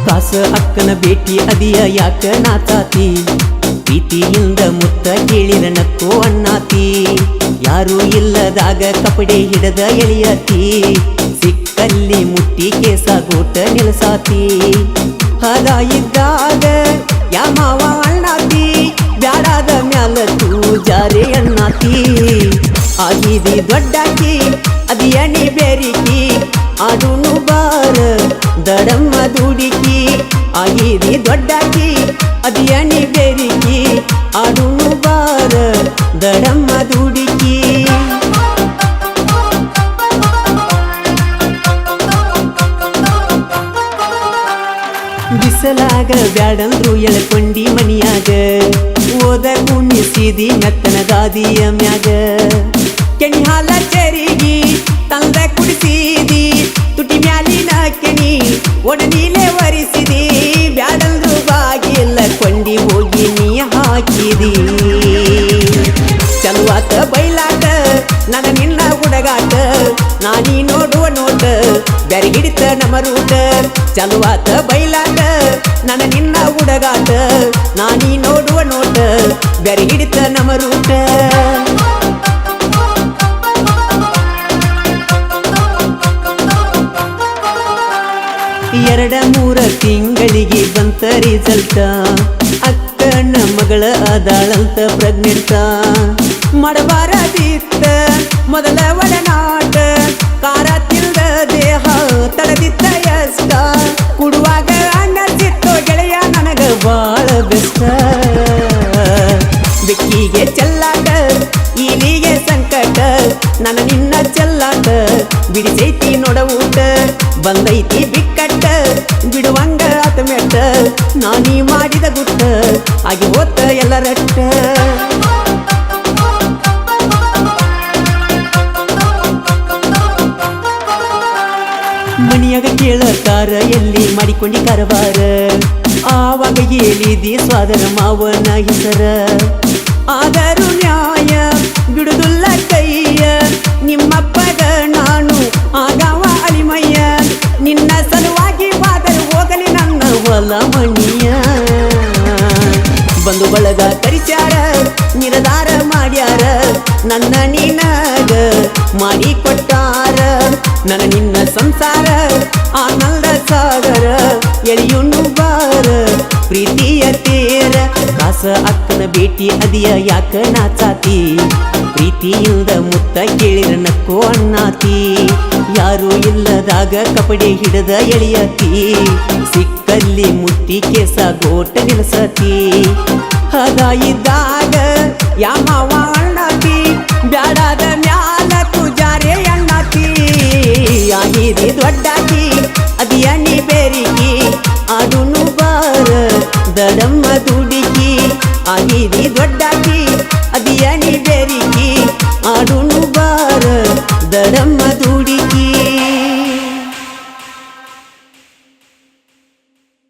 ಕಾಸ ಅಕ್ಕನ ಭೇಟಿ ಅದಿಯ ಯಾಕ ನಾಚಾತಿ ಪ್ರೀತಿಯಿಂದ ಮುತ್ತ ಕೇಳಿರ ನಕ್ಕೋ ಅಣ್ಣಾತಿ ಯಾರು ಇಲ್ಲದಾಗ ಕಪಡೆ ಹಿಡದ ಎಳಿಯತಿ ಸಿಕ್ಕಲ್ಲಿ ಮುಟ್ಟಿ ಕೇಸ ಗೋಟ ನಿಲ್ಸಾತಿ ಹದ ಇದ್ದಾಗ ಯಾಮಾವ ಅಣ್ಣಾತಿ ಬ್ಯಾಡಾದ ಮ್ಯಾಲ ತೂ ಜಾರೆ ಅಣ್ಣಾತಿ ಆಗಿದಿ ದೊಡ್ಡಾಕಿ ಅದಿಯಣಿ ಬೇರಿಕಿ ಆಡುನು ಬಾರ ದಡಮ್ಮ ದುಡಿಕಿ ಆಗಿದಿ ದೊಡ್ಡಾಕಿ ಅದಿಯಣಿ ಬೇರಿಕಿ ಆಡುನು ಬಾರ ದಡಮ್ಮ ದುಡಿಕಿ ಬಿಸಲಾಗ ಬ್ಯಾಡಂದ್ರು ಎಳಕೊಂಡಿ ಮನಿಯಾಗ ಓದ ಕುಣಿಸಿದಿ ಮೆತ್ತನ ಗಾದಿಯ ಮ್ಯಾಗ ಕೆಣಿ ಹಾಲ ಚೆರಿಗಿ ತಂದ ಕುಡಿಸಿದಿ ತುಟಿ ಮ್ಯಾಲಿನ ಕೆಣಿ ಒಡನೀಲೆ ಒರಿಸಿದಿ ಬ್ಯಾಡಂದ್ರು ಬಾಗಿಲ್ಲ ಕೊಂಡಿ ಹೋಗಿ ನೀ ಹಾಕಿದಿ ಚಲುವಾತ ಬೈಲಾಟ ನನ್ನ ನಿನ್ನ ಹುಡುಗಾಟ ನಾನೀ ನೋಡುವ ನೋಟ ಬೆರಗಿಡಿತ ನಮ್ಮ ರೂಟ ಚಲುವಾತ ಬೈಲಾಟ ನನ್ನ ನಿನ್ನ ಹುಡುಗಾಟ ನಾನೀ ನೋಡುವ ನೋಟ ಬೆರಗಿಡಿತ ನಮ್ಮ ರೂಟ ಎರಡ ಮೂರ ತಿಂಗಳಿಗೆ ಬಂತ ರಿಸಲ್ಟ ಅಕ್ಕನ ಮಗಳ ಅದಾಳಂತ ಪ್ರೆಗ್ನೆಂಟ ಮಾಡಬಾರದಿತ್ತ ಮೊದಲ ಒಡನಾಟ ಕಾರ ತಿಲ್ದ ದೇಹ ತಡದಿತ್ತ ಎಷ್ಟ ಕುಡುವಾಗ ಅನ್ನಿಸಿತ್ತು ಗೆಳೆಯ ನನಗ ಬಾಳ ಬೆಷ್ಟ ಬೆಕ್ಕಿಗೆ ಚೆಲ್ಲಾಟ ಇಲಿಗೆ ಸಂಕಟ ನನ್ನ ನಿನ್ನ ಚೆಲ್ಲಾಟ ಬಿಡಿಸೈತಿ ನೋಡ ಊಟ ಬಂದೈತಿ ಬಿಕ್ಕಟ್ಟ ಬಿಡುವಂಗ ಆತ ಮೆಟ್ಟ ನಾನೀ ಮಾಡಿದ ಗುಟ್ಟ ಆಗಿ ಹೋತ ಎಲ್ಲ ರಟ್ಟ ಮನಿಯಾಗ ಕೇಳತಾರ ಎಲ್ಲಿ ಮಾಡಿಕೊಂಡಿ ಕಾರವಾರ ಆವಾಗ ಹೇಳಿದಿ ಸ್ವಾದರ ಮಾವನ ಹೆಸರ ಆದರೂ ನ್ಯಾಯ ಬಿಡುದುಲ್ಲ ಕೈಯ ನಿಮ್ಮಪ್ಪಗ ನಾನು ಆಗಾವ ಅಳಿಮಯ್ಯ ನಿನ್ನ ಸಲುವಾಗಿ ಬಾದರು ಹೋಗಲಿ ನನ್ನ ಹೊಲ ಮಣಿಯ ಬಂದು ಬಳಗ ಕರಿಸ್ಯಾರ ನಿರ್ಧಾರ ಮಾಡ್ಯಾರ ನನ್ನ ನಿನಗ ಮಾಡಿ ಕೊಟ್ಟಾರ ನನ್ನ ನಿನ್ನ ಸಂಸಾರ ಆನಂದ ಸಾಗರ ಎಳಿಯುಣ್ಣು ಬಾರ ಪ್ರೀತಿಯ ತೇರ ಕಾಸ ಅಕ್ಕನ ಭೇಟಿ ಅದಿಯ ಯಾಕ ನಾಚಾತಿ ಪ್ರೀತಿಯಿಂದ ಮುತ್ತ ಕೇಳಿರ ನಕ್ಕೋ ಅಣ್ಣಾತಿ ಯಾರು ಇಲ್ಲದಾಗ ಕಪಡೆ ಹಿಡದ ಎಳಿಯತಿ ಸಿಕ್ಕಲ್ಲಿ ಮುಟ್ಟಿ ಕೇಸ ಗೋಟ ನಿಲ್ಸತಿ ಹದ ಇದ್ದಾಗ ಯಾಮಾವ ಅಣ್ಣ